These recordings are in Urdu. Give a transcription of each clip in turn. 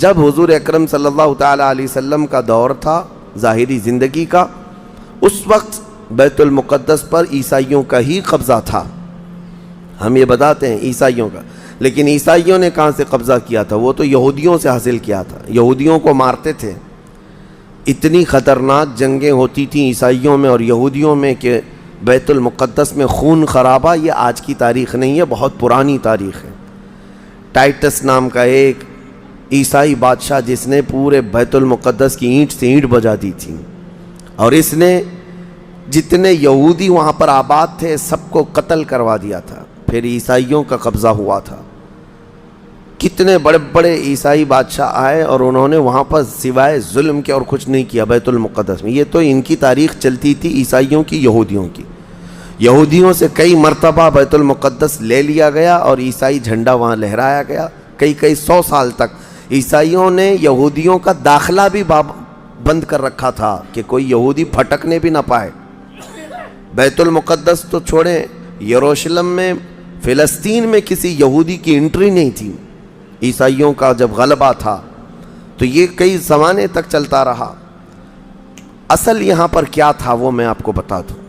جب حضور اکرم صلی اللہ تعالیٰ علیہ وسلم کا دور تھا ظاہری زندگی کا، اس وقت بیت المقدس پر عیسائیوں کا ہی قبضہ تھا. ہم یہ بتاتے ہیں عیسائیوں کا، لیکن عیسائیوں نے کہاں سے قبضہ کیا تھا؟ وہ تو یہودیوں سے حاصل کیا تھا. یہودیوں کو مارتے تھے. اتنی خطرناک جنگیں ہوتی تھیں عیسائیوں میں اور یہودیوں میں کہ بیت المقدس میں خون خرابہ یہ آج کی تاریخ نہیں ہے، بہت پرانی تاریخ ہے. ٹائٹس نام کا ایک عیسائی بادشاہ جس نے پورے بیت المقدس کی اینٹ سے اینٹ بجا دی تھی، اور اس نے جتنے یہودی وہاں پر آباد تھے سب کو قتل کروا دیا تھا. پھر عیسائیوں کا قبضہ ہوا تھا. کتنے بڑے بڑے عیسائی بادشاہ آئے اور انہوں نے وہاں پر سوائے ظلم کے اور کچھ نہیں کیا بیت المقدس میں. یہ تو ان کی تاریخ چلتی تھی عیسائیوں کی، یہودیوں کی. یہودیوں سے کئی مرتبہ بیت المقدس لے لیا گیا اور عیسائی جھنڈا وہاں لہرایا گیا. کئی 100 سال تک عیسائیوں نے یہودیوں کا داخلہ بھی بند کر رکھا تھا کہ کوئی یہودی پھٹکنے بھی نہ پائے. بیت المقدس تو چھوڑیں، یروشلم میں فلسطین میں کسی یہودی کی انٹری نہیں تھی. عیسائیوں کا جب غلبہ تھا تو یہ کئی زمانے تک چلتا رہا. اصل یہاں پر کیا تھا وہ میں آپ کو بتا دوں.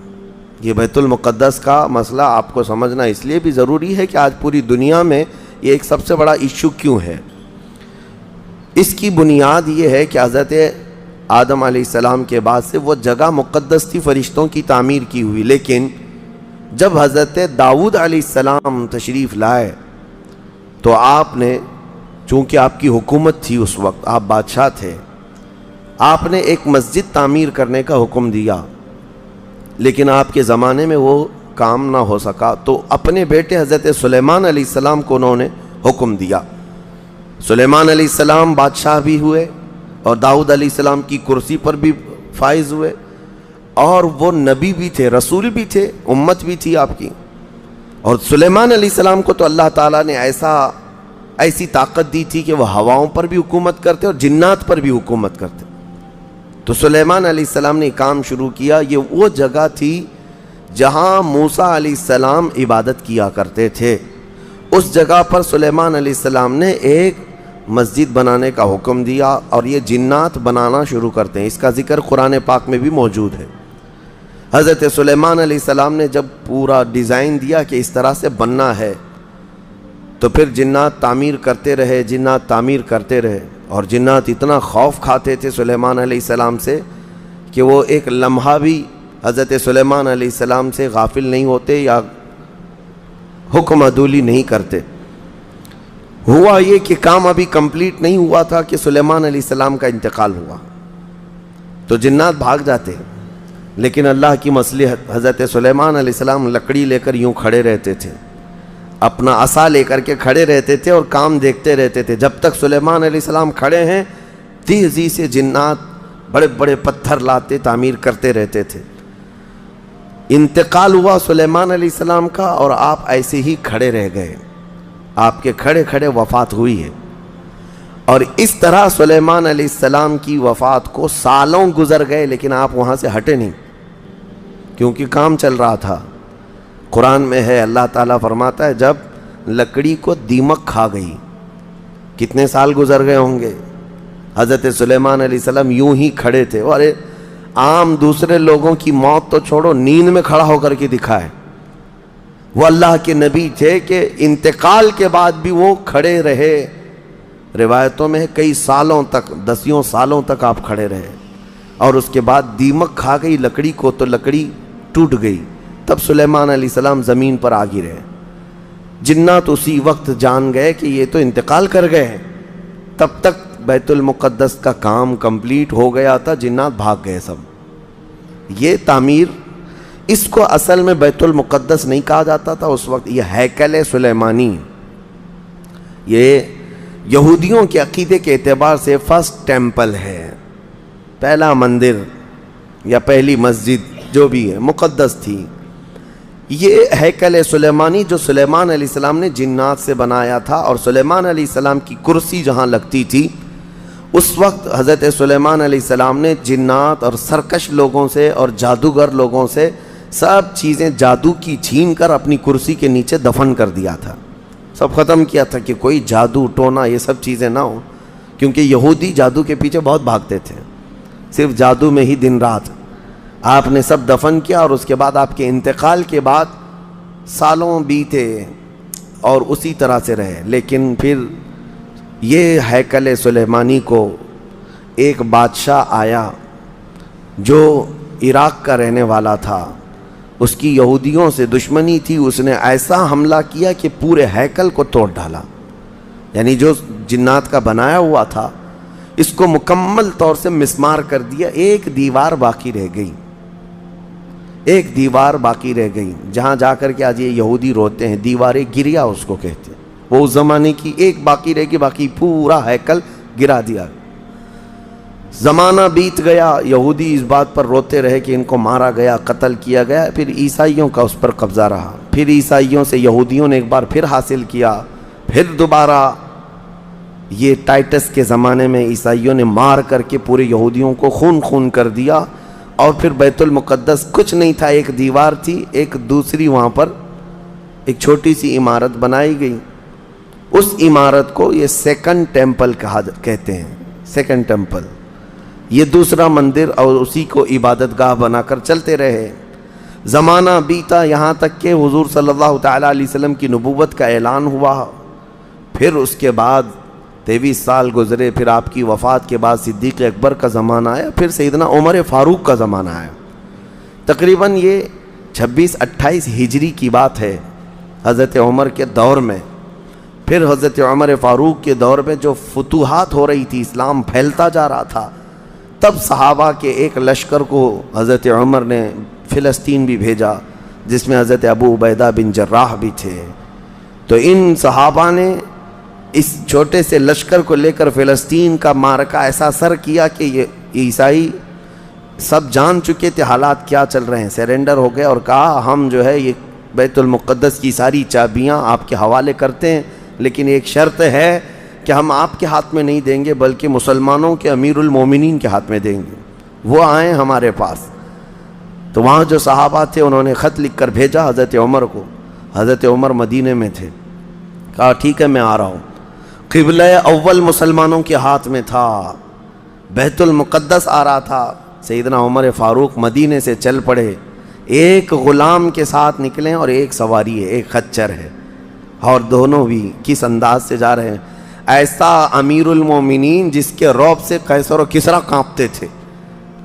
یہ بیت المقدس کا مسئلہ آپ کو سمجھنا اس لیے بھی ضروری ہے کہ آج پوری دنیا میں یہ ایک سب سے بڑا ایشو کیوں ہے. اس کی بنیاد یہ ہے کہ حضرت آدم علیہ السلام کے بعد سے وہ جگہ مقدس تھی، فرشتوں کی تعمیر کی ہوئی. لیکن جب حضرت داؤد علیہ السلام تشریف لائے تو آپ نے، چونکہ آپ کی حکومت تھی اس وقت، آپ بادشاہ تھے، آپ نے ایک مسجد تعمیر کرنے کا حکم دیا. لیکن آپ کے زمانے میں وہ کام نہ ہو سکا تو اپنے بیٹے حضرت سلیمان علیہ السلام کو انہوں نے حکم دیا. سلیمان علیہ السلام بادشاہ بھی ہوئے اور داؤد علیہ السلام کی کرسی پر بھی فائز ہوئے، اور وہ نبی بھی تھے، رسول بھی تھے، امت بھی تھی آپ کی. اور سلیمان علیہ السلام کو تو اللہ تعالیٰ نے ایسی طاقت دی تھی کہ وہ ہواؤں پر بھی حکومت کرتے اور جنات پر بھی حکومت کرتے. تو سلیمان علیہ السلام نے کام شروع کیا. یہ وہ جگہ تھی جہاں موسیٰ علیہ السلام عبادت کیا کرتے تھے. اس جگہ پر سلیمان علیہ السلام نے ایک مسجد بنانے کا حکم دیا اور یہ جنات بنانا شروع کرتے ہیں. اس کا ذکر قرآن پاک میں بھی موجود ہے. حضرت سلیمان علیہ السلام نے جب پورا ڈیزائن دیا کہ اس طرح سے بننا ہے تو پھر جنات تعمیر کرتے رہے، جنات تعمیر کرتے رہے. اور جنات اتنا خوف کھاتے تھے سلیمان علیہ السلام سے کہ وہ ایک لمحہ بھی حضرت سلیمان علیہ السلام سے غافل نہیں ہوتے یا حکم عدولی نہیں کرتے. ہوا یہ کہ کام ابھی کمپلیٹ نہیں ہوا تھا کہ سلیمان علیہ السلام کا انتقال ہوا تو جنات بھاگ جاتے. لیکن اللہ کی مصلحت، حضرت سلیمان علیہ السلام لکڑی لے کر یوں کھڑے رہتے تھے، اپنا عصا لے کر کے کھڑے رہتے تھے اور کام دیکھتے رہتے تھے. جب تک سلیمان علیہ السلام کھڑے ہیں تیزی سے جنات بڑے بڑے پتھر لاتے تعمیر کرتے رہتے تھے. انتقال ہوا سلیمان علیہ السلام کا اور آپ ایسے ہی کھڑے رہ گئے. آپ کے کھڑے کھڑے وفات ہوئی ہے. اور اس طرح سلیمان علیہ السلام کی وفات کو سالوں گزر گئے لیکن آپ وہاں سے ہٹے نہیں کیونکہ کام چل رہا تھا. قرآن میں ہے، اللہ تعالیٰ فرماتا ہے جب لکڑی کو دیمک کھا گئی، کتنے سال گزر گئے ہوں گے. حضرت سلیمان علیہ السلام یوں ہی کھڑے تھے. اور عام دوسرے لوگوں کی موت تو چھوڑو، نیند میں کھڑا ہو کر کے دکھائے. وہ اللہ کے نبی تھے کہ انتقال کے بعد بھی وہ کھڑے رہے. روایتوں میں کئی سالوں تک، 10 سالوں تک آپ کھڑے رہے. اور اس کے بعد دیمک کھا گئی لکڑی کو تو لکڑی ٹوٹ گئی. تب سلیمان علیہ السلام زمین پر آ گرے. جنات اسی وقت جان گئے کہ یہ تو انتقال کر گئے. تب تک بیت المقدس کا کام کمپلیٹ ہو گیا تھا، جنات بھاگ گئے سب. یہ تعمیر، اس کو اصل میں بیت المقدس نہیں کہا جاتا تھا اس وقت، یہ ہیکل سلیمانی. یہ یہودیوں کے عقیدے کے اعتبار سے فرسٹ ٹیمپل ہے، پہلا مندر یا پہلی مسجد جو بھی ہے مقدس تھی. یہ ہیکل سلیمانی جو سلیمان علیہ السلام نے جنات سے بنایا تھا، اور سلیمان علیہ السلام کی کرسی جہاں لگتی تھی اس وقت حضرت سلیمان علیہ السلام نے جنات اور سرکش لوگوں سے اور جادوگر لوگوں سے سب چیزیں جادو کی چھین کر اپنی کرسی کے نیچے دفن کر دیا تھا. سب ختم کیا تھا کہ کوئی جادو ٹونا یہ سب چیزیں نہ ہوں. کیونکہ یہودی جادو کے پیچھے بہت بھاگتے تھے، صرف جادو میں ہی دن رات۔ آپ نے سب دفن کیا اور اس کے بعد آپ کے انتقال کے بعد سالوں بیتے اور اسی طرح سے رہے، لیکن پھر یہ ہیکل سلیمانی کو ایک بادشاہ آیا جو عراق کا رہنے والا تھا، اس کی یہودیوں سے دشمنی تھی، اس نے ایسا حملہ کیا کہ پورے ہیکل کو توڑ ڈالا، یعنی جو جنات کا بنایا ہوا تھا اس کو مکمل طور سے مسمار کر دیا، ایک دیوار باقی رہ گئی، ایک دیوار باقی رہ گئی، جہاں جا کر کے آج یہ یہودی روتے ہیں، دیوار گریا اس کو کہتے ہیں، وہ اس زمانے کی ایک باقی رہ گئی، باقی پورا ہیکل گرا دیا۔ زمانہ بیت گیا، یہودی اس بات پر روتے رہے کہ ان کو مارا گیا، قتل کیا گیا، پھر عیسائیوں کا اس پر قبضہ رہا، پھر عیسائیوں سے یہودیوں نے ایک بار پھر حاصل کیا، پھر دوبارہ یہ ٹائٹس کے زمانے میں عیسائیوں نے مار کر کے پورے یہودیوں کو خون خون کر دیا، اور پھر بیت المقدس کچھ نہیں تھا، ایک دیوار تھی، ایک دوسری وہاں پر ایک چھوٹی سی عمارت بنائی گئی، اس عمارت کو یہ سیکنڈ ٹیمپل کہتے ہیں، سیکنڈ ٹیمپل، یہ دوسرا مندر، اور اسی کو عبادت گاہ بنا کر چلتے رہے۔ زمانہ بیتا یہاں تک کہ حضور صلی اللہ تعالیٰ علیہ وسلم کی نبوت کا اعلان ہوا، پھر اس کے بعد 23 سال گزرے، پھر آپ کی وفات کے بعد صدیق اکبر کا زمانہ آیا، پھر سیدنا عمر فاروق کا زمانہ آیا۔ تقریباً یہ 26-28 ہجری کی بات ہے، حضرت عمر کے دور میں۔ پھر حضرت عمر فاروق کے دور میں جو فتوحات ہو رہی تھی، اسلام پھیلتا جا رہا تھا، تب صحابہ کے ایک لشکر کو حضرت عمر نے فلسطین بھی بھیجا، جس میں حضرت ابو عبیدہ بن جراح بھی تھے۔ تو ان صحابہ نے اس چھوٹے سے لشکر کو لے کر فلسطین کا معرکہ ایسا سر کیا کہ یہ عیسائی سب جان چکے تھے حالات کیا چل رہے ہیں، سیرنڈر ہو گئے اور کہا ہم جو ہے یہ بیت المقدس کی ساری چابیاں آپ کے حوالے کرتے ہیں، لیکن ایک شرط ہے کہ ہم آپ کے ہاتھ میں نہیں دیں گے بلکہ مسلمانوں کے امیر المومنین کے ہاتھ میں دیں گے، وہ آئیں ہمارے پاس۔ تو وہاں جو صحابہ تھے انہوں نے خط لکھ کر بھیجا حضرت عمر کو، حضرت عمر مدینے میں تھے، کہا ٹھیک ہے میں آ رہا ہوں۔ قبلہ اول مسلمانوں کے ہاتھ میں تھا، بیت المقدس آ رہا تھا، سیدنا عمر فاروق مدینے سے چل پڑے، ایک غلام کے ساتھ نکلے اور ایک سواری ہے، ایک خچر ہے، اور دونوں بھی کس انداز سے جا رہے ہیں، ایسا امیر المومنین جس کے رعب سے قیصر و کسریٰ کانپتے تھے،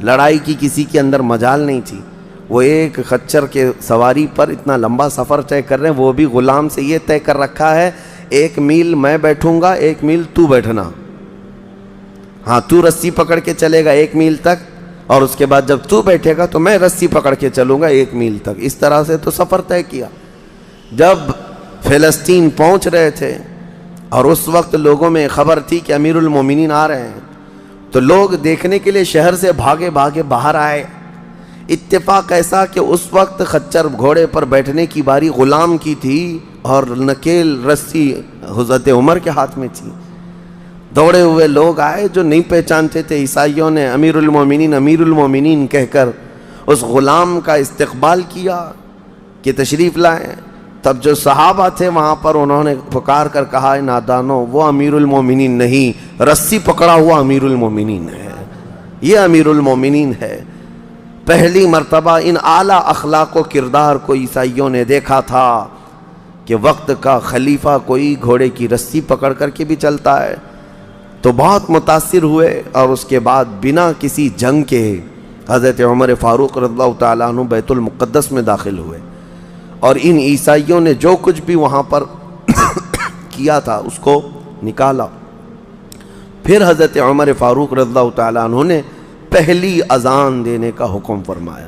لڑائی کی کسی کے اندر مجال نہیں تھی، وہ ایک خچر کے سواری پر اتنا لمبا سفر طے کر رہے ہیں، وہ بھی غلام سے یہ طے کر رکھا ہے 1 میل میں بیٹھوں گا، 1 میل تو بیٹھنا، ہاں تو رسی پکڑ کے چلے گا 1 میل تک، اور اس کے بعد جب تو بیٹھے گا تو میں رسی پکڑ کے چلوں گا 1 میل تک، اس طرح سے تو سفر طے کیا۔ جب فلسطین پہنچ رہے تھے اور اس وقت لوگوں میں خبر تھی کہ امیر المومنین آ رہے ہیں، تو لوگ دیکھنے کے لیے شہر سے بھاگے بھاگے باہر آئے۔ اتفاق ایسا کہ اس وقت خچر گھوڑے پر بیٹھنے کی باری غلام کی تھی اور نکیل رسی حضرت عمر کے ہاتھ میں تھی۔ دوڑے ہوئے لوگ آئے جو نہیں پہچانتے تھے، عیسائیوں نے امیر المومنین کہہ کر اس غلام کا استقبال کیا کہ تشریف لائیں۔ تب جو صحابہ تھے وہاں پر انہوں نے پکار کر کہا نادانو، وہ امیر المومنین نہیں، رسی پکڑا ہوا امیر المومنین ہے، یہ امیر المومنین ہے۔ پہلی مرتبہ ان اعلیٰ اخلاق و کردار کو عیسائیوں نے دیکھا تھا کہ وقت کا خلیفہ کوئی گھوڑے کی رسی پکڑ کر کے بھی چلتا ہے، تو بہت متاثر ہوئے، اور اس کے بعد بنا کسی جنگ کے حضرت عمر فاروق رضی اللہ تعالیٰ عنہ بیت المقدس میں داخل ہوئے، اور ان عیسائیوں نے جو کچھ بھی وہاں پر کیا تھا اس کو نکالا۔ پھر حضرت عمر فاروق رضی اللہ تعالیٰ عنہ نے پہلی اذان دینے کا حکم فرمایا،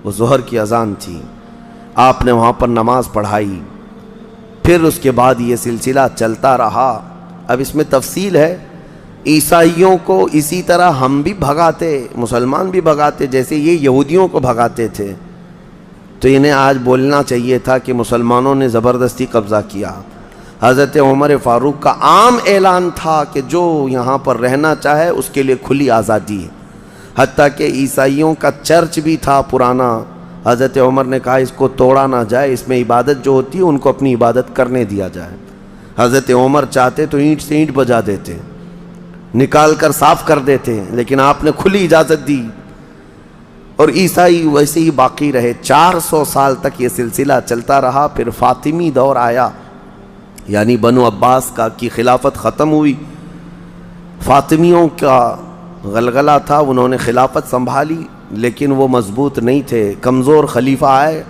وہ ظہر کی اذان تھی، آپ نے وہاں پر نماز پڑھائی۔ پھر اس کے بعد یہ سلسلہ چلتا رہا۔ اب اس میں تفصیل ہے، عیسائیوں کو اسی طرح ہم بھی بھگاتے، مسلمان بھی بھگاتے، جیسے یہ یہودیوں کو بھگاتے تھے، تو انہیں آج بولنا چاہیے تھا کہ مسلمانوں نے زبردستی قبضہ کیا۔ حضرت عمر فاروق کا عام اعلان تھا کہ جو یہاں پر رہنا چاہے اس کے لیے کھلی آزادی ہے، حتیٰ کہ عیسائیوں کا چرچ بھی تھا پرانا، حضرت عمر نے کہا اس کو توڑا نہ جائے، اس میں عبادت جو ہوتی ہے ان کو اپنی عبادت کرنے دیا جائے۔ حضرت عمر چاہتے تو اینٹ سے اینٹ بجا دیتے، نکال کر صاف کر دیتے، لیکن آپ نے کھلی اجازت دی، اور عیسائی ویسے ہی باقی رہے۔ 400 سال تک یہ سلسلہ چلتا رہا۔ پھر فاطمی دور آیا، یعنی بنو عباس کی خلافت ختم ہوئی۔ فاطمیوں کا غلغلہ تھا، انہوں نے خلافت سنبھالی، لیکن وہ مضبوط نہیں تھے، کمزور خلیفہ آئے،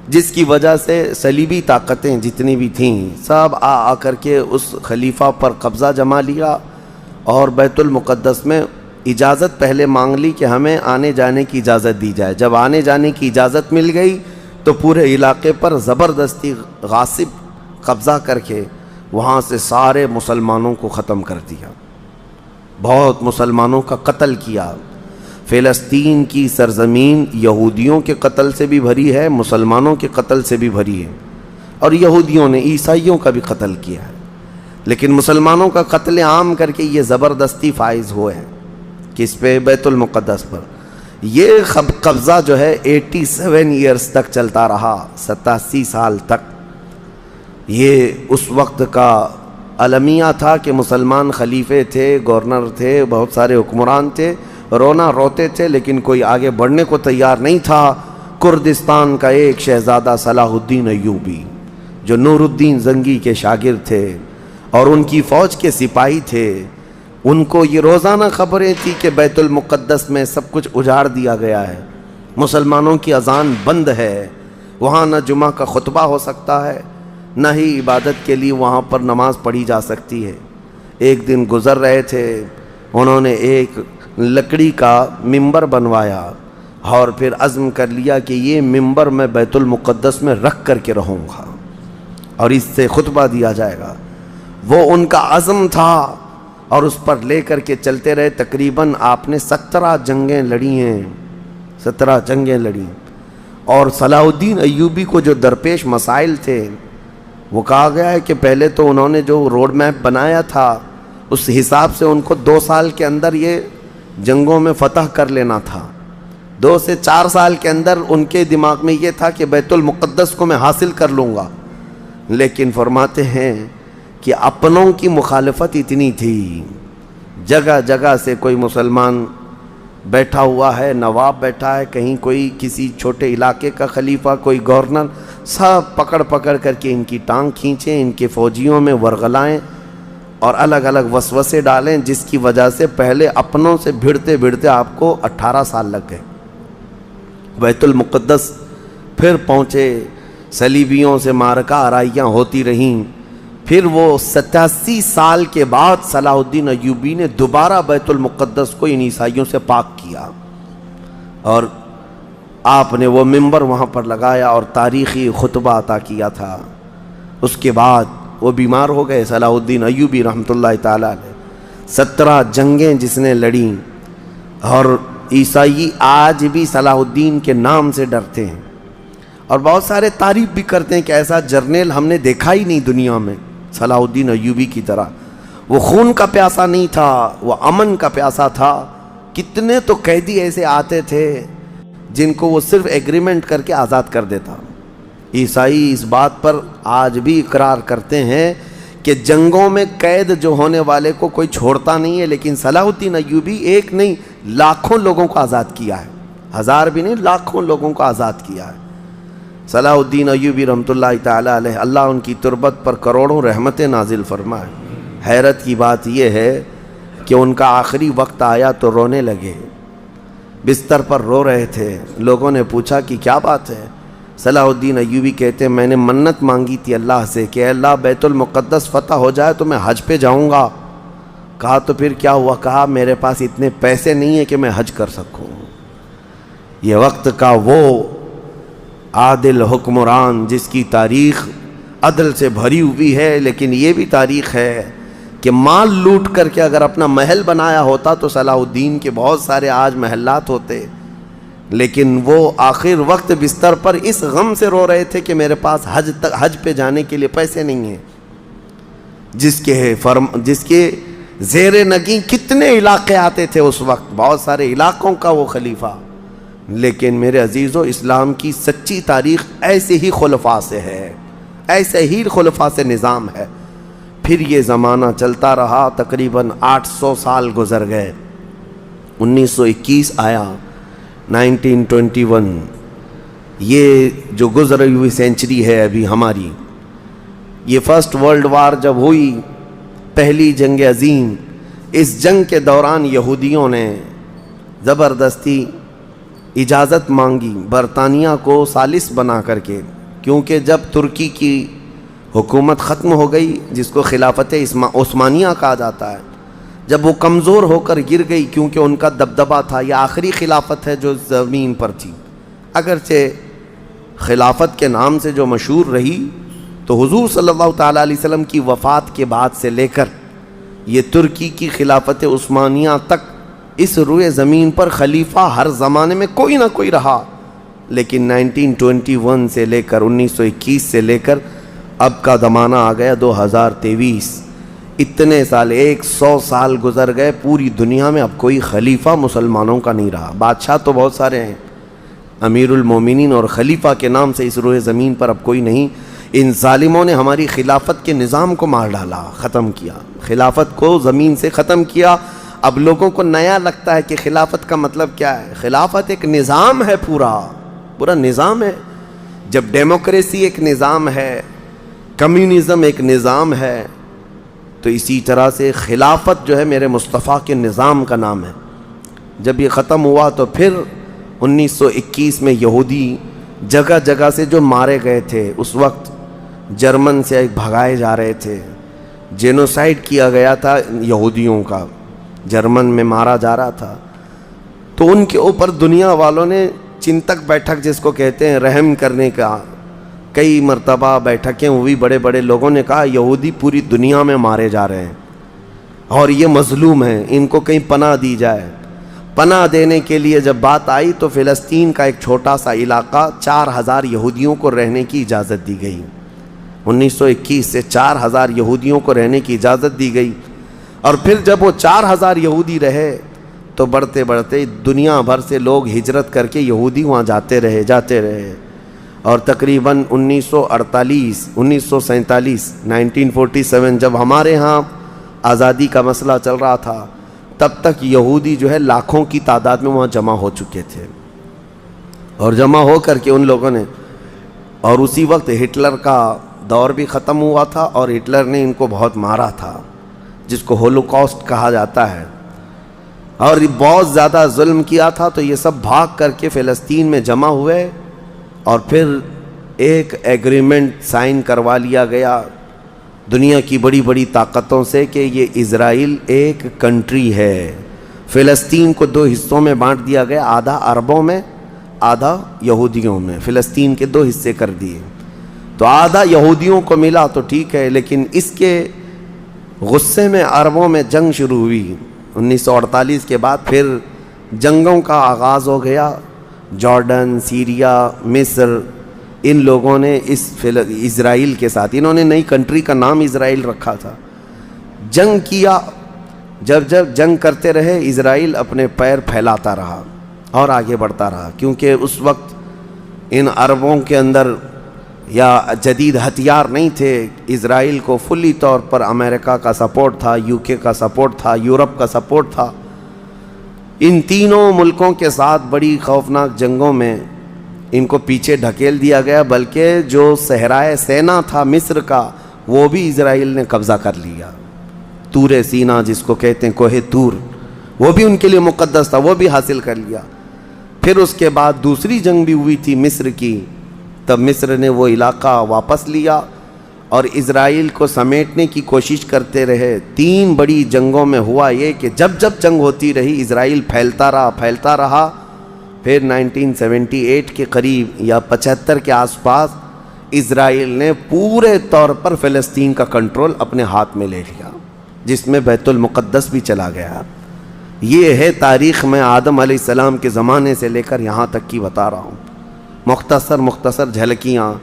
جس کی وجہ سے صلیبی طاقتیں جتنی بھی تھیں سب آ کر کے اس خلیفہ پر قبضہ جما لیا، اور بیت المقدس میں اجازت پہلے مانگ لی کہ ہمیں آنے جانے کی اجازت دی جائے۔ جب آنے جانے کی اجازت مل گئی تو پورے علاقے پر زبردستی غاصب قبضہ کر کے وہاں سے سارے مسلمانوں کو ختم کر دیا، بہت مسلمانوں کا قتل کیا۔ فلسطین کی سرزمین یہودیوں کے قتل سے بھی بھری ہے، مسلمانوں کے قتل سے بھی بھری ہے، اور یہودیوں نے عیسائیوں کا بھی قتل کیا ہے، لیکن مسلمانوں کا قتل عام کر کے یہ زبردستی فائز ہوئے ہیں کہ اس پہ بیت المقدس پر یہ قبضہ جو ہے 87 ایئرز تک چلتا رہا، 87 سال تک۔ یہ اس وقت کا المیہ تھا کہ مسلمان خلیفے تھے، گورنر تھے، بہت سارے حکمران تھے، رونا روتے تھے، لیکن کوئی آگے بڑھنے کو تیار نہیں تھا۔ کردستان کا ایک شہزادہ صلاح الدین ایوبی، جو نور الدین زنگی کے شاگرد تھے اور ان کی فوج کے سپاہی تھے، ان کو یہ روزانہ خبریں تھی کہ بیت المقدس میں سب کچھ اجاڑ دیا گیا ہے، مسلمانوں کی اذان بند ہے، وہاں نہ جمعہ کا خطبہ ہو سکتا ہے، نہ ہی عبادت کے لیے وہاں پر نماز پڑھی جا سکتی ہے۔ ایک دن گزر رہے تھے، انہوں نے ایک لکڑی کا ممبر بنوایا اور پھر عزم کر لیا کہ یہ ممبر میں بیت المقدس میں رکھ کر کے رہوں گا اور اس سے خطبہ دیا جائے گا۔ وہ ان کا عزم تھا اور اس پر لے کر کے چلتے رہے۔ تقریباً آپ نے 17 جنگیں لڑی ہیں، 17 جنگیں لڑی، اور صلاح الدین ایوبی کو جو درپیش مسائل تھے وہ کہا گیا ہے کہ پہلے تو انہوں نے جو روڈ میپ بنایا تھا اس حساب سے ان کو 2 سال کے اندر یہ جنگوں میں فتح کر لینا تھا۔ 2 سے 4 سال کے اندر ان کے دماغ میں یہ تھا کہ بیت المقدس کو میں حاصل کر لوں گا، لیکن فرماتے ہیں کہ اپنوں کی مخالفت اتنی تھی، جگہ جگہ سے کوئی مسلمان بیٹھا ہوا ہے، نواب بیٹھا ہے، کہیں کوئی کسی چھوٹے علاقے کا خلیفہ، کوئی گورنر، سب پکڑ پکڑ کر کے ان کی ٹانگ کھینچیں، ان کے فوجیوں میں ورغلائیں اور الگ الگ وسوسے ڈالیں، جس کی وجہ سے پہلے اپنوں سے بھڑتے بھڑتے آپ کو 18 سال لگ گئے۔ بیت المقدس پھر پہنچے، صلیبیوں سے معرکہ آرائیاں ہوتی رہیں، پھر وہ 87 سال کے بعد صلاح الدین ایوبی نے دوبارہ بیت المقدس کو ان عیسائیوں سے پاک کیا، اور آپ نے وہ ممبر وہاں پر لگایا اور تاریخی خطبہ عطا کیا تھا۔ اس کے بعد وہ بیمار ہو گئے صلاح الدین ایوبی رحمۃ اللہ تعالیٰ علیہ۔ 17 جنگیں جس نے لڑیں، اور عیسائی آج بھی صلاح الدین کے نام سے ڈرتے ہیں، اور بہت سارے تعریف بھی کرتے ہیں کہ ایسا جرنیل ہم نے دیکھا ہی نہیں دنیا میں صلاح الدین ایوبی کی طرح۔ وہ خون کا پیاسا نہیں تھا، وہ امن کا پیاسا تھا۔ کتنے تو قیدی ایسے آتے تھے جن کو وہ صرف ایگریمنٹ کر کے آزاد کر دیتا۔ عیسائی اس بات پر آج بھی اقرار کرتے ہیں کہ جنگوں میں قید جو ہونے والے کو کوئی چھوڑتا نہیں ہے، لیکن صلاح الدین ایوبی ایک نہیں لاکھوں لوگوں کو آزاد کیا ہے، 1000 بھی نہیں، لاکھوں لوگوں کو آزاد کیا ہے صلاح الدین ایوبی رحمۃ اللہ تعالیٰ علیہ۔ اللہ ان کی تربت پر کروڑوں رحمتیں نازل فرمائے۔ حیرت کی بات یہ ہے کہ ان کا آخری وقت آیا تو رونے لگے، بستر پر رو رہے تھے۔ لوگوں نے پوچھا کہ کیا بات ہے؟ صلاح الدین ایوبی کہتے ہیں میں نے منت مانگی تھی اللہ سے کہ اے اللہ بیت المقدس فتح ہو جائے تو میں حج پہ جاؤں گا۔ کہا تو پھر کیا ہوا؟ کہا میرے پاس اتنے پیسے نہیں ہیں کہ میں حج کر سکوں۔ یہ وقت کا وہ عادل حکمران جس کی تاریخ عدل سے بھری ہوئی ہے، لیکن یہ بھی تاریخ ہے کہ مال لوٹ کر کے اگر اپنا محل بنایا ہوتا تو صلاح الدین کے بہت سارے آج محلات ہوتے، لیکن وہ آخر وقت بستر پر اس غم سے رو رہے تھے کہ میرے پاس حج پہ جانے کے لیے پیسے نہیں ہیں، جس کے زیر نگیں کتنے علاقے آتے تھے اس وقت، بہت سارے علاقوں کا وہ خلیفہ۔ لیکن میرے عزیزو، اسلام کی سچی تاریخ ایسے ہی خلفاء سے ہے، ایسے ہی خلفاء سے نظام ہے۔ پھر یہ زمانہ چلتا رہا، تقریباً 800 سال گزر گئے، 1921 آیا، 1921، یہ جو گزری ہوئی سینچری ہے ابھی ہماری، یہ فرسٹ ورلڈ وار جب ہوئی، پہلی جنگ عظیم، اس جنگ کے دوران یہودیوں نے زبردستی اجازت مانگی برطانیہ کو ثالث بنا کر کے، کیونکہ جب ترکی کی حکومت ختم ہو گئی، جس کو خلافت عثمانیہ کہا جاتا ہے، جب وہ کمزور ہو کر گر گئی، کیونکہ ان کا دبدبہ تھا، یہ آخری خلافت ہے جو زمین پر تھی، اگرچہ خلافت کے نام سے جو مشہور رہی، تو حضور صلی اللہ تعالیٰ علیہ وسلم کی وفات کے بعد سے لے کر یہ ترکی کی خلافت عثمانیہ تک اس روئے زمین پر خلیفہ ہر زمانے میں کوئی نہ کوئی رہا، لیکن 1921 سے لے کر 1921 سے لے کر اب کا زمانہ آ گیا 2023، اتنے سال، 100 سال گزر گئے، پوری دنیا میں اب کوئی خلیفہ مسلمانوں کا نہیں رہا۔ بادشاہ تو بہت سارے ہیں، امیر المومنین اور خلیفہ کے نام سے اس روئے زمین پر اب کوئی نہیں۔ ان ظالموں نے ہماری خلافت کے نظام کو مار ڈالا، ختم کیا، خلافت کو زمین سے ختم کیا۔ اب لوگوں کو نیا لگتا ہے کہ خلافت کا مطلب کیا ہے۔ خلافت ایک نظام ہے، پورا نظام ہے۔ جب ڈیموکریسی ایک نظام ہے، کمیونزم ایک نظام ہے، تو اسی طرح سے خلافت جو ہے میرے مصطفیٰ کے نظام کا نام ہے۔ جب یہ ختم ہوا تو پھر 1921 میں یہودی جگہ جگہ سے جو مارے گئے تھے، اس وقت جرمن سے بھگائے جا رہے تھے، جینوسائیڈ کیا گیا تھا یہودیوں کا، جرمن میں مارا جا رہا تھا، تو ان کے اوپر دنیا والوں نے چنتک بیٹھک جس کو کہتے ہیں رحم کرنے کا، کئی مرتبہ بیٹھکیں ہوئی، بڑے بڑے لوگوں نے کہا یہودی پوری دنیا میں مارے جا رہے ہیں اور یہ مظلوم ہیں، ان کو کہیں پناہ دی جائے۔ پناہ دینے کے لیے جب بات آئی تو فلسطین کا ایک چھوٹا سا علاقہ 4000 یہودیوں کو رہنے کی اجازت دی گئی۔ 1921 سے 4000 یہودیوں کو رہنے کی اجازت دی گئی، اور پھر جب وہ 4000 یہودی رہے تو بڑھتے بڑھتے دنیا بھر سے لوگ ہجرت کر کے یہودی وہاں جاتے رہے، اور تقریباً 1947 جب ہمارے ہاں آزادی کا مسئلہ چل رہا تھا، تب تک یہودی جو ہے لاکھوں کی تعداد میں وہاں جمع ہو چکے تھے، اور جمع ہو کر کے ان لوگوں نے، اور اسی وقت ہٹلر کا دور بھی ختم ہوا تھا، اور ہٹلر نے ان کو بہت مارا تھا، جس کو ہولوکاسٹ کہا جاتا ہے، اور بہت زیادہ ظلم کیا تھا، تو یہ سب بھاگ کر کے فلسطین میں جمع ہوئے، اور پھر ایک ایگریمنٹ سائن کروا لیا گیا دنیا کی بڑی بڑی طاقتوں سے کہ یہ اسرائیل ایک کنٹری ہے۔ فلسطین کو 2 حصوں میں بانٹ دیا گیا، آدھا عربوں میں، آدھا یہودیوں میں، فلسطین کے 2 حصے کر دیے، تو آدھا یہودیوں کو ملا تو ٹھیک ہے، لیکن اس کے غصے میں عربوں میں جنگ شروع ہوئی۔ 1948 کے بعد پھر جنگوں کا آغاز ہو گیا، جارڈن، سیریا، مصر، ان لوگوں نے اس اسرائیل کے ساتھ، انہوں نے نئی کنٹری کا نام اسرائیل رکھا تھا، جنگ کیا۔ جب جنگ کرتے رہے، اسرائیل اپنے پیر پھیلاتا رہا اور آگے بڑھتا رہا، کیونکہ اس وقت ان عربوں کے اندر یا جدید ہتھیار نہیں تھے۔ اسرائیل کو فلی طور پر امریکہ کا سپورٹ تھا، UK کا سپورٹ تھا، یورپ کا سپورٹ تھا۔ ان تینوں ملکوں کے ساتھ بڑی خوفناک جنگوں میں ان کو پیچھے ڈھکیل دیا گیا، بلکہ جو صحرائے سینا تھا مصر کا، وہ بھی اسرائیل نے قبضہ کر لیا۔ طور سینا جس کو کہتے ہیں، کوہ طور، وہ بھی ان کے لیے مقدس تھا، وہ بھی حاصل کر لیا۔ پھر اس کے بعد دوسری جنگ بھی ہوئی تھی مصر کی، تب مصر نے وہ علاقہ واپس لیا اور اسرائیل کو سمیٹنے کی کوشش کرتے رہے۔ 3 بڑی جنگوں میں ہوا یہ کہ جب جنگ ہوتی رہی، اسرائیل پھیلتا رہا۔ پھر 1978 کے قریب یا 75 کے آس پاس اسرائیل نے پورے طور پر فلسطین کا کنٹرول اپنے ہاتھ میں لے لیا، جس میں بیت المقدس بھی چلا گیا۔ یہ ہے تاریخ میں آدم علیہ السلام کے زمانے سے لے کر یہاں تک کی بتا رہا ہوں، مختصر جھلکیاں۔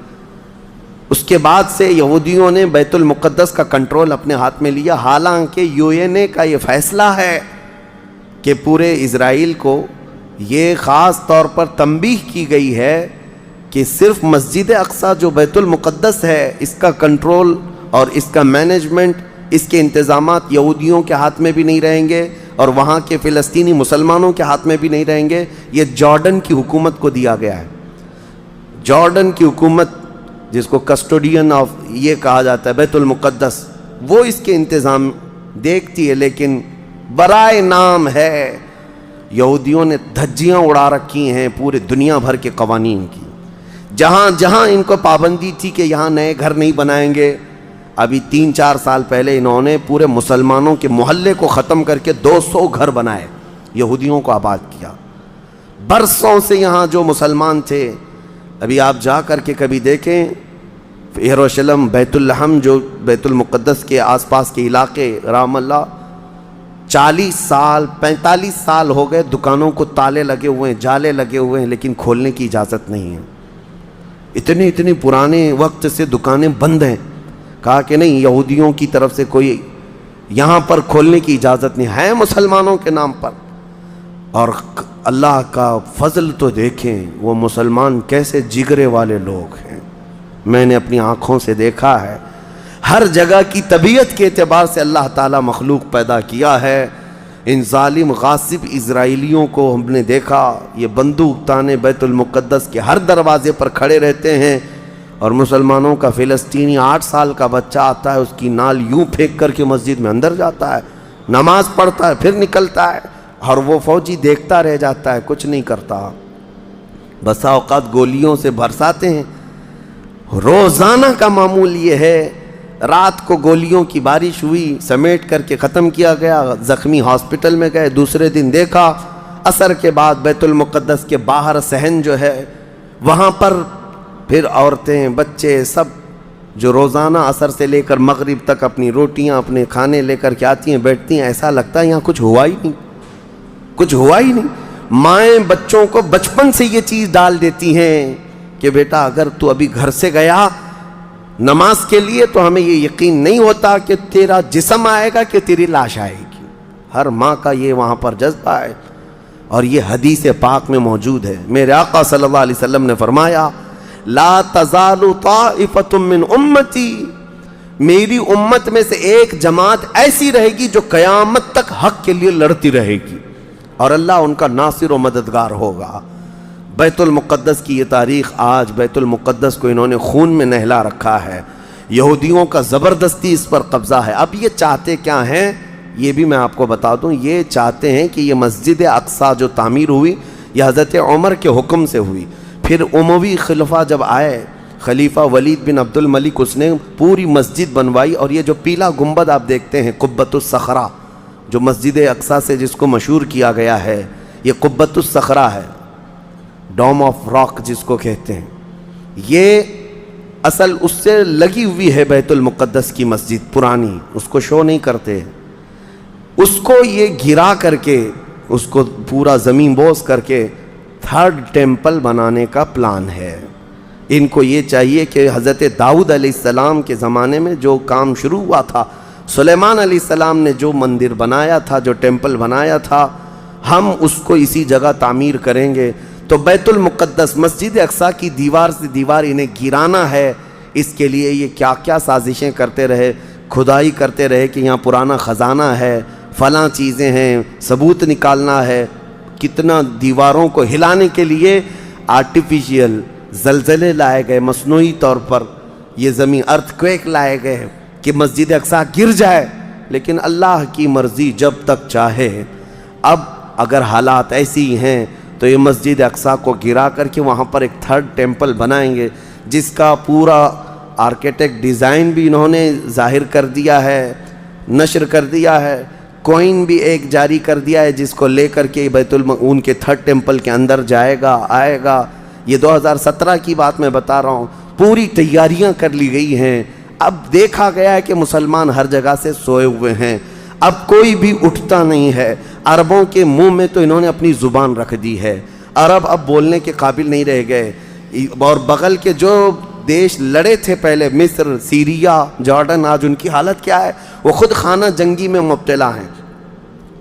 اس کے بعد سے یہودیوں نے بیت المقدس کا کنٹرول اپنے ہاتھ میں لیا، حالانکہ UN کا یہ فیصلہ ہے کہ پورے اسرائیل کو یہ خاص طور پر تنبیہ کی گئی ہے کہ صرف مسجد اقصی جو بیت المقدس ہے، اس کا کنٹرول اور اس کا مینجمنٹ اس کے انتظامات یہودیوں کے ہاتھ میں بھی نہیں رہیں گے اور وہاں کے فلسطینی مسلمانوں کے ہاتھ میں بھی نہیں رہیں گے، یہ جارڈن کی حکومت کو دیا گیا ہے۔ جارڈن کی حکومت، جس کو کسٹوڈین آف یہ کہا جاتا ہے بیت المقدس، وہ اس کے انتظام دیکھتی ہے، لیکن برائے نام ہے یہودیوں نے دھجیاں اڑا رکھی ہیں پورے دنیا بھر کے قوانین کی۔ جہاں جہاں ان کو پابندی تھی کہ یہاں نئے گھر نہیں بنائیں گے، ابھی 3-4 سال پہلے انہوں نے پورے مسلمانوں کے محلے کو ختم کر کے 200 گھر بنائے، یہودیوں کو آباد کیا۔ برسوں سے یہاں جو مسلمان تھے، ابھی آپ جا کر کے کبھی دیکھیں یروشلم، بیت الحم، جو بیت المقدس کے آس پاس کے علاقے، رحم اللہ، 40 سال 45 سال ہو گئے دکانوں کو تالے لگے ہوئے ہیں، جالے لگے ہوئے ہیں، لیکن کھولنے کی اجازت نہیں ہے۔ اتنے پرانے وقت سے دکانیں بند ہیں، کہا کہ نہیں، یہودیوں کی طرف سے کوئی یہاں پر کھولنے کی اجازت نہیں ہے، مسلمانوں کے نام پر۔ اور اللہ کا فضل تو دیکھیں، وہ مسلمان کیسے جگرے والے لوگ ہیں، میں نے اپنی آنکھوں سے دیکھا ہے۔ ہر جگہ کی طبیعت کے اعتبار سے اللہ تعالیٰ مخلوق پیدا کیا ہے۔ ان ظالم غاصب اسرائیلیوں کو ہم نے دیکھا، یہ بندوق تانے بیت المقدس کے ہر دروازے پر کھڑے رہتے ہیں، اور مسلمانوں کا فلسطینی 8 سال کا بچہ آتا ہے، اس کی نال یوں پھینک کر کے مسجد میں اندر جاتا ہے، نماز پڑھتا ہے، پھر نکلتا ہے، اور وہ فوجی دیکھتا رہ جاتا ہے، کچھ نہیں کرتا۔ بسا اوقات گولیوں سے برساتے ہیں، روزانہ کا معمول یہ ہے۔ رات کو گولیوں کی بارش ہوئی، سمیٹ کر کے ختم کیا گیا، زخمی ہاسپٹل میں گئے، دوسرے دن دیکھا عصر کے بعد بیت المقدس کے باہر صحن جو ہے وہاں پر پھر عورتیں، بچے، سب جو روزانہ عصر سے لے کر مغرب تک اپنی روٹیاں، اپنے کھانے لے کر کے آتی ہیں، بیٹھتی ہیں، ایسا لگتا ہے یہاں کچھ ہوا ہی نہیں، کچھ ہوا ہی نہیں۔ مائیں بچوں کو بچپن سے یہ چیز ڈال دیتی ہیں کہ بیٹا اگر تو ابھی گھر سے گیا نماز کے لیے تو ہمیں یہ یقین نہیں ہوتا کہ تیرا جسم آئے گا کہ تیری لاش آئے گی۔ ہر ماں کا یہ وہاں پر جذبہ ہے، اور یہ حدیث پاک میں موجود ہے۔ میرے آقا صلی اللہ علیہ وسلم نے فرمایا، لا تزال طائفۃ من امتی، میری امت میں سے ایک جماعت ایسی رہے گی جو قیامت تک حق کے لیے لڑتی رہے گی، اور اللہ ان کا ناصر و مددگار ہوگا۔ بیت المقدس کی یہ تاریخ آج، بیت المقدس کو انہوں نے خون میں نہلا رکھا ہے، یہودیوں کا زبردستی اس پر قبضہ ہے۔ اب یہ چاہتے کیا ہیں، یہ بھی میں آپ کو بتا دوں، یہ چاہتے ہیں کہ یہ مسجد اقصیٰ جو تعمیر ہوئی، یہ حضرت عمر کے حکم سے ہوئی، پھر اموی خلفاء جب آئے، خلیفہ ولید بن عبد الملک، اس نے پوری مسجد بنوائی، اور یہ جو پیلا گنبد آپ دیکھتے ہیں، قبۃ الصخرہ، جو مسجد اقصیٰ سے جس کو مشہور کیا گیا ہے، یہ قبۃ الصخرہ ہے، ڈوم آف راک جس کو کہتے ہیں، یہ اصل اس سے لگی ہوئی ہے بیت المقدس کی مسجد پرانی، اس کو شو نہیں کرتے، اس کو یہ گرا کر کے، اس کو پورا زمین بوس کر کے 3rd ٹیمپل بنانے کا پلان ہے۔ ان کو یہ چاہیے کہ حضرت داؤد علیہ السلام کے زمانے میں جو کام شروع ہوا تھا، سلیمان علیہ السلام نے جو مندر بنایا تھا، جو ٹیمپل بنایا تھا، ہم اس کو اسی جگہ تعمیر کریں گے۔ تو بیت المقدس، مسجد اقصیٰ کی دیوار سے دیوار انہیں گرانا ہے، اس کے لیے یہ کیا کیا سازشیں کرتے رہے، کھدائی کرتے رہے کہ یہاں پرانا خزانہ ہے، فلاں چیزیں ہیں، ثبوت نکالنا ہے۔ کتنا دیواروں کو ہلانے کے لیے آرٹیفیشیل زلزلے لائے گئے، مصنوعی طور پر یہ زمین ارتھ کویک لائے گئے کہ مسجد اقصیٰ گر جائے، لیکن اللہ کی مرضی جب تک چاہے۔ اب اگر حالات ایسی ہیں تو یہ مسجد اقصیٰ کو گرا کر کے وہاں پر ایک 3rd ٹیمپل بنائیں گے، جس کا پورا آرکیٹیکٹ ڈیزائن بھی انہوں نے ظاہر کر دیا ہے، نشر کر دیا ہے، کوئن بھی ایک جاری کر دیا ہے، جس کو لے کر کے ان کے 3rd ٹیمپل کے اندر جائے گا، آئے گا۔ یہ 2017 کی بات میں بتا رہا ہوں، پوری تیاریاں کر لی گئی ہیں۔ اب دیکھا گیا ہے کہ مسلمان ہر جگہ سے سوئے ہوئے ہیں، اب کوئی بھی اٹھتا نہیں ہے۔ عربوں کے منہ میں تو انہوں نے اپنی زبان رکھ دی ہے، عرب اب بولنے کے قابل نہیں رہ گئے، اور بغل کے جو دیش لڑے تھے پہلے، مصر، سیریا، جارڈن، آج ان کی حالت کیا ہے؟ وہ خود خانہ جنگی میں مبتلا ہیں،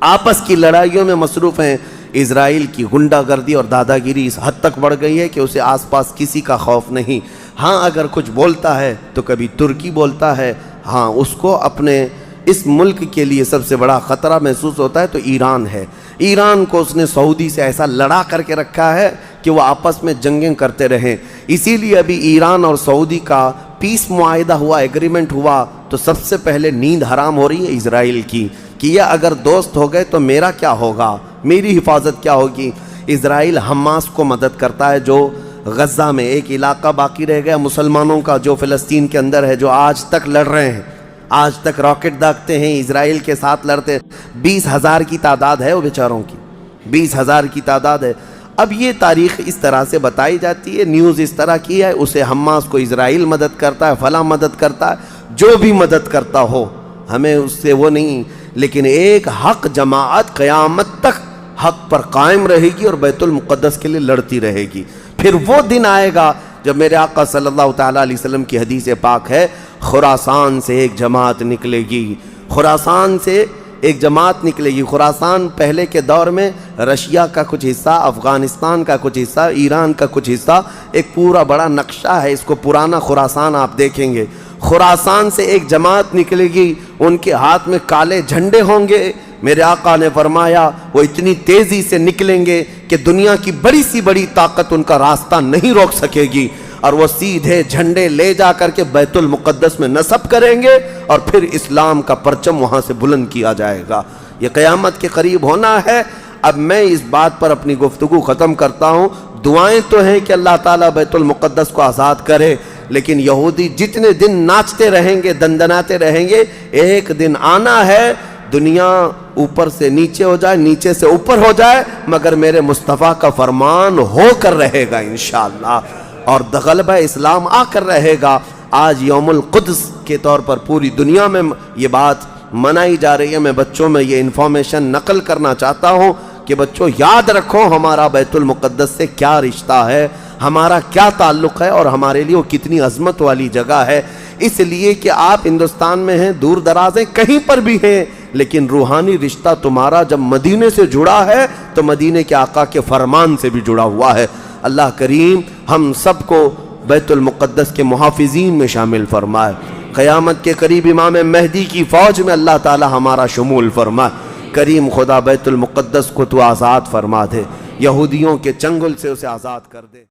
آپس کی لڑائیوں میں مصروف ہیں۔ اسرائیل کی غنڈہ گردی اور دادا گیری اس حد تک بڑھ گئی ہے کہ اسے آس پاس کسی کا خوف نہیں۔ ہاں اگر کچھ بولتا ہے تو کبھی ترکی بولتا ہے، ہاں اس کو اپنے اس ملک کے لیے سب سے بڑا خطرہ محسوس ہوتا ہے تو ایران ہے۔ ایران کو اس نے سعودی سے ایسا لڑا کر کے رکھا ہے کہ وہ آپس میں جنگیں کرتے رہیں۔ اسی لیے ابھی ایران اور سعودی کا پیس معاہدہ ہوا، ایگریمنٹ ہوا، تو سب سے پہلے نیند حرام ہو رہی ہے اسرائیل کی کہ یہ اگر دوست ہو گئے تو میرا کیا ہوگا، میری حفاظت کیا ہوگی۔ اسرائیل حماس کو مدد کرتا ہے، جو غزہ میں ایک علاقہ باقی رہ گیا مسلمانوں کا جو فلسطین کے اندر ہے، جو آج تک لڑ رہے ہیں، آج تک راکٹ داغتے ہیں، اسرائیل کے ساتھ لڑتے ہیں۔ 20,000 کی تعداد ہے وہ بیچاروں کی، 20,000 کی تعداد ہے۔ اب یہ تاریخ اس طرح سے بتائی جاتی ہے، نیوز اس طرح کی ہے، اسے حماس کو اسرائیل مدد کرتا ہے، فلاں مدد کرتا ہے، جو بھی مدد کرتا ہو ہمیں اس سے وہ نہیں، لیکن ایک حق جماعت قیامت تک حق پر قائم رہے گی اور بیت المقدس کے لیے لڑتی رہے گی۔ پھر وہ دن آئے گا جب میرے آقا صلی اللہ تعالیٰ علیہ وسلم کی حدیث پاک ہے، خراسان سے ایک جماعت نکلے گی، خراسان سے ایک جماعت نکلے گی۔ خراسان پہلے کے دور میں رشیا کا کچھ حصہ، افغانستان کا کچھ حصہ، ایران کا کچھ حصہ، ایک پورا بڑا نقشہ ہے، اس کو پرانا خراسان آپ دیکھیں گے۔ خراسان سے ایک جماعت نکلے گی، ان کے ہاتھ میں کالے جھنڈے ہوں گے۔ میرے آقا نے فرمایا وہ اتنی تیزی سے نکلیں گے کہ دنیا کی بڑی سی بڑی طاقت ان کا راستہ نہیں روک سکے گی، اور وہ سیدھے جھنڈے لے جا کر کے بیت المقدس میں نصب کریں گے، اور پھر اسلام کا پرچم وہاں سے بلند کیا جائے گا۔ یہ قیامت کے قریب ہونا ہے۔ اب میں اس بات پر اپنی گفتگو ختم کرتا ہوں۔ دعائیں تو ہیں کہ اللہ تعالیٰ بیت المقدس کو آزاد کرے، لیکن یہودی جتنے دن ناچتے رہیں گے، دندناتے رہیں گے، ایک دن آنا ہے دنیا اوپر سے نیچے ہو جائے، نیچے سے اوپر ہو جائے، مگر میرے مصطفیٰ کا فرمان ہو کر رہے گا انشاءاللہ، اور غلبہ اسلام آ کر رہے گا۔ آج یوم القدس کے طور پر پوری دنیا میں یہ بات منائی جا رہی ہے۔ میں بچوں میں یہ انفارمیشن نقل کرنا چاہتا ہوں کہ بچوں یاد رکھو ہمارا بیت المقدس سے کیا رشتہ ہے، ہمارا کیا تعلق ہے، اور ہمارے لیے وہ کتنی عظمت والی جگہ ہے۔ اس لیے کہ آپ ہندوستان میں ہیں، دور دراز ہیں، کہیں پر بھی ہیں، لیکن روحانی رشتہ تمہارا جب مدینے سے جڑا ہے تو مدینے کے آقا کے فرمان سے بھی جڑا ہوا ہے۔ اللہ کریم ہم سب کو بیت المقدس کے محافظین میں شامل فرمائے۔ قیامت کے قریب امام مہدی کی فوج میں اللہ تعالی ہمارا شمول فرمائے۔ کریم خدا بیت المقدس کو تو آزاد فرما دے، یہودیوں کے چنگل سے اسے آزاد کر دے۔